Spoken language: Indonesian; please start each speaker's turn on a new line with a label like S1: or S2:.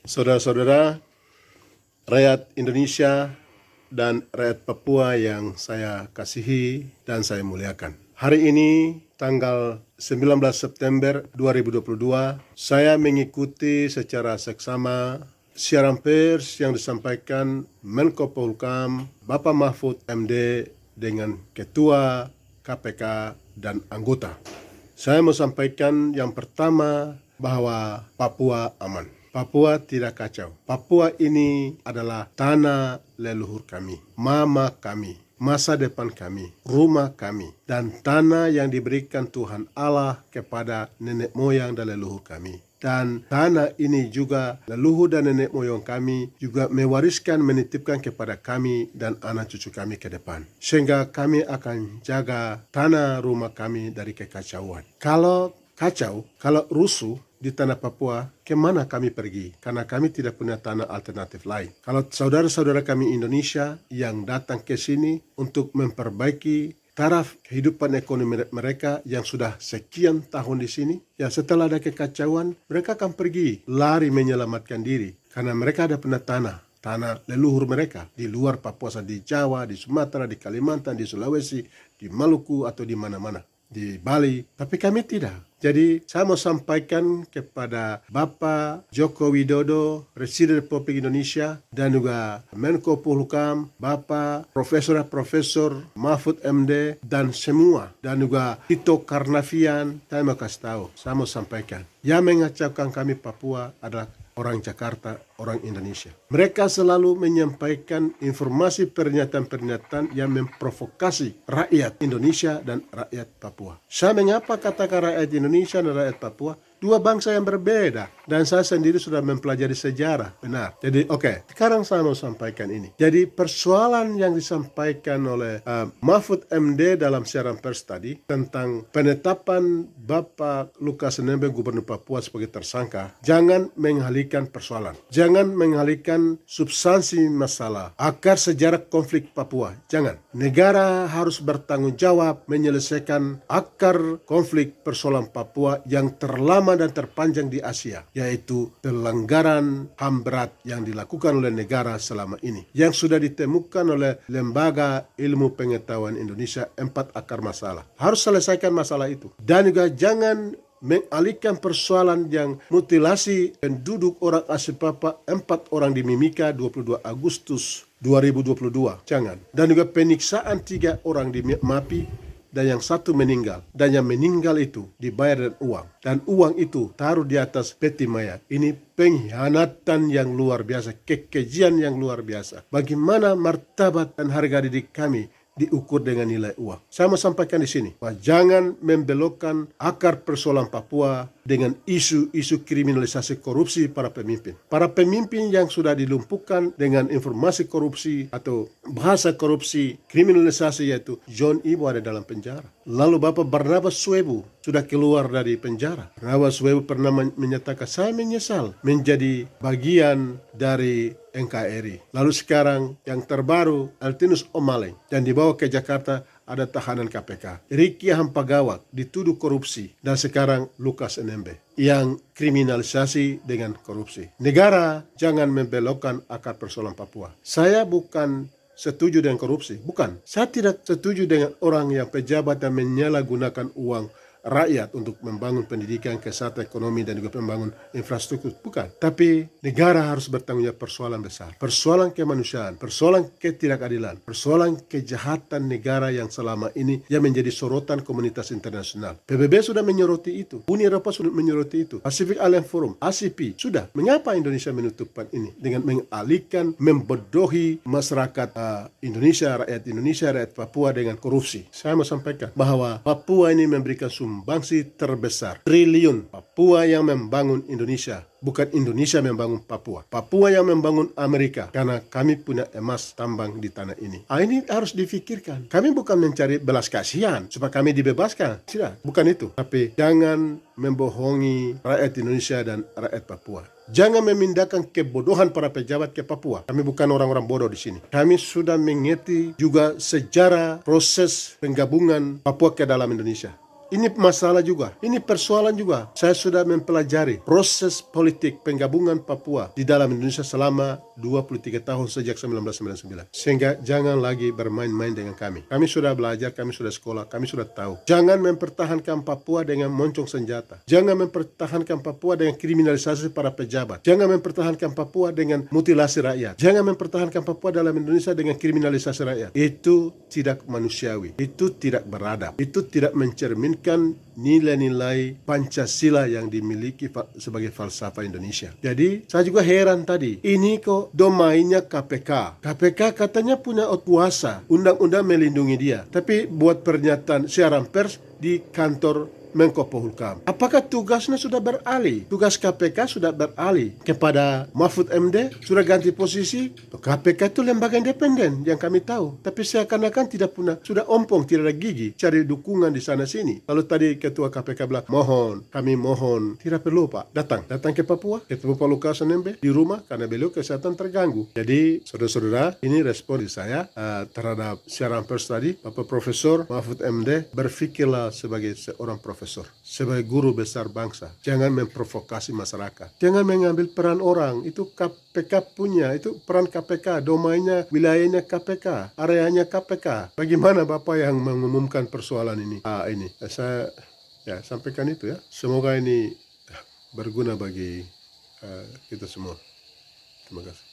S1: Saudara-saudara, rakyat Indonesia dan rakyat Papua yang saya kasihi dan saya muliakan. Hari ini, tanggal 19 September 2022, saya mengikuti secara seksama siaran pers yang disampaikan Menko Polhukam Bapak Mahfud MD dengan Ketua KPK dan anggota. Saya mau sampaikan yang pertama bahwa Papua aman. Papua tidak kacau. Papua ini adalah tanah leluhur kami, mama kami, masa depan kami, rumah kami, dan tanah yang diberikan Tuhan Allah kepada nenek moyang dan leluhur kami. Dan tanah ini juga leluhur dan nenek moyang kami juga mewariskan, menitipkan kepada kami dan anak cucu kami ke depan. Sehingga kami akan jaga tanah rumah kami dari kekacauan. Kalau kacau, kalau rusuh di tanah Papua, kemana kami pergi? Karena kami tidak punya tanah alternatif lain. Kalau saudara-saudara kami Indonesia yang datang ke sini untuk memperbaiki taraf kehidupan ekonomi mereka yang sudah sekian tahun di sini, ya setelah ada kekacauan, mereka akan pergi lari menyelamatkan diri. Karena mereka ada punya tanah leluhur mereka di luar Papua, di Jawa, di Sumatera, di Kalimantan, di Sulawesi, di Maluku atau di mana-mana, di Bali. Tapi kami tidak. Jadi saya mau sampaikan kepada Bapak Joko Widodo, Presiden Republik Indonesia, dan juga Menko Polhukam, Bapak Profesor Mahfud MD, dan semua, dan juga Tito Karnavian. Saya mau kasih tahu, saya mau sampaikan, yang mengacaukan kami Papua adalah orang Jakarta, orang Indonesia. Mereka selalu menyampaikan informasi pernyataan-pernyataan yang memprovokasi rakyat Indonesia dan rakyat Papua. Saya mengapa katakan rakyat Indonesia dan rakyat Papua? Dua bangsa yang berbeda. Dan saya sendiri sudah mempelajari sejarah. Benar. Jadi sekarang saya mau sampaikan ini. Jadi persoalan yang disampaikan oleh Mahfud MD dalam siaran pers tadi tentang penetapan Bapak Lukas NMB Gubernur Papua sebagai tersangka, jangan mengalihkan persoalan. Jangan mengalihkan substansi masalah, akar sejarah konflik Papua. Jangan. Negara harus bertanggung jawab menyelesaikan akar konflik persoalan Papua yang terlama dan terpanjang di Asia, yaitu pelanggaran HAM berat yang dilakukan oleh negara selama ini, yang sudah ditemukan oleh Lembaga Ilmu Pengetahuan Indonesia 4 akar masalah. Harus selesaikan masalah itu. Dan juga jangan mengalihkan persoalan yang mutilasi penduduk orang asli Papua 4 orang di Mimika 22 Agustus 2022. Jangan. Dan juga penyiksaan 3 orang di Mapi dan yang 1 meninggal. Dan yang meninggal itu dibayar dengan uang. Dan uang itu taruh di atas peti maya. Ini pengkhianatan yang luar biasa, kekejian yang luar biasa. Bagaimana martabat dan harga diri kami diukur dengan nilai uang. Saya mau sampaikan di sini, bahwa jangan membelokkan akar persoalan Papua dengan isu-isu kriminalisasi korupsi para pemimpin. Para pemimpin yang sudah dilumpuhkan dengan informasi korupsi atau bahasa korupsi, kriminalisasi, yaitu John Ibo ada dalam penjara. Lalu Bapak Barnabas Swebu sudah keluar dari penjara. Barnabas Swebu pernah menyatakan, saya menyesal menjadi bagian dari NKRI. Lalu sekarang yang terbaru Altinus Omaleng, dan dibawa ke Jakarta ada tahanan KPK. Riki Hampagawak dituduh korupsi, dan sekarang Lukas NMB yang kriminalisasi dengan korupsi. Negara jangan membelokkan akar persoalan Papua. Saya bukan setuju dengan korupsi, bukan. Saya tidak setuju dengan orang yang pejabat yang menyalahgunakan uang rakyat untuk membangun pendidikan, kesehatan, ekonomi, dan juga membangun infrastruktur. Bukan. Tapi negara harus bertanggung jawab persoalan besar. Persoalan kemanusiaan, persoalan ketidakadilan, persoalan kejahatan negara yang selama ini yang menjadi sorotan komunitas internasional. PBB sudah menyoroti itu. Uni Eropa sudah menyoroti itu. Pacific Island Forum, ACP, sudah. Mengapa Indonesia menutupkan ini? Dengan mengalihkan, membodohi masyarakat Indonesia, rakyat Papua dengan korupsi. Saya mau sampaikan bahwa Papua ini memberikan sumbangsi terbesar triliun. Papua yang membangun Indonesia, bukan Indonesia membangun Papua. Papua yang membangun Amerika, karena kami punya emas tambang di tanah ini. Ini harus difikirkan. Kami bukan mencari belas kasihan supaya kami dibebaskan, tidak, bukan itu. Tapi jangan membohongi rakyat Indonesia dan rakyat Papua. Jangan memindahkan kebodohan para pejabat ke Papua. Kami bukan orang-orang bodoh di sini. Kami sudah mengerti juga sejarah proses penggabungan Papua ke dalam Indonesia. Ini masalah juga, ini persoalan juga. Saya sudah mempelajari proses politik penggabungan Papua di dalam Indonesia selama 23 tahun sejak 1999. Sehingga jangan lagi bermain-main dengan kami. Kami sudah belajar, kami sudah sekolah, kami sudah tahu. Jangan mempertahankan Papua dengan moncong senjata. Jangan mempertahankan Papua dengan kriminalisasi para pejabat. Jangan mempertahankan Papua dengan mutilasi rakyat. Jangan mempertahankan Papua dalam Indonesia dengan kriminalisasi rakyat. Itu tidak manusiawi. Itu tidak beradab. Itu tidak mencerminkan nilai-nilai Pancasila yang dimiliki sebagai falsafah Indonesia. Jadi saya juga heran tadi, ini kok domainnya KPK. KPK katanya punya kuasa, undang-undang melindungi dia, tapi buat pernyataan siaran pers di kantor Menko Polhukam. Apakah tugasnya sudah beralih? Tugas KPK sudah beralih kepada Mahfud MD, sudah ganti posisi. KPK itu lembaga independen yang kami tahu, tapi seakan-akan tidak punya, sudah ompong, tidak ada gigi, cari dukungan di sana sini. Lalu tadi ketua KPK bilang, kami mohon, tidak perlu Pak, datang ke Papua, ketemu Pak Lukas NMB di rumah karena beliau kesehatan terganggu. Jadi saudara-saudara, ini respon di saya terhadap siaran pers tadi. Bapak Profesor Mahfud MD, berpikirlah sebagai seorang profesor, sebagai guru besar bangsa. Jangan memprovokasi masyarakat. Jangan mengambil peran orang. Itu KPK punya. Itu peran KPK. Domainnya, wilayahnya KPK. Areanya KPK. Bagaimana Bapak yang mengumumkan persoalan ini? Saya sampaikan itu ya. Semoga ini berguna bagi kita semua. Terima kasih.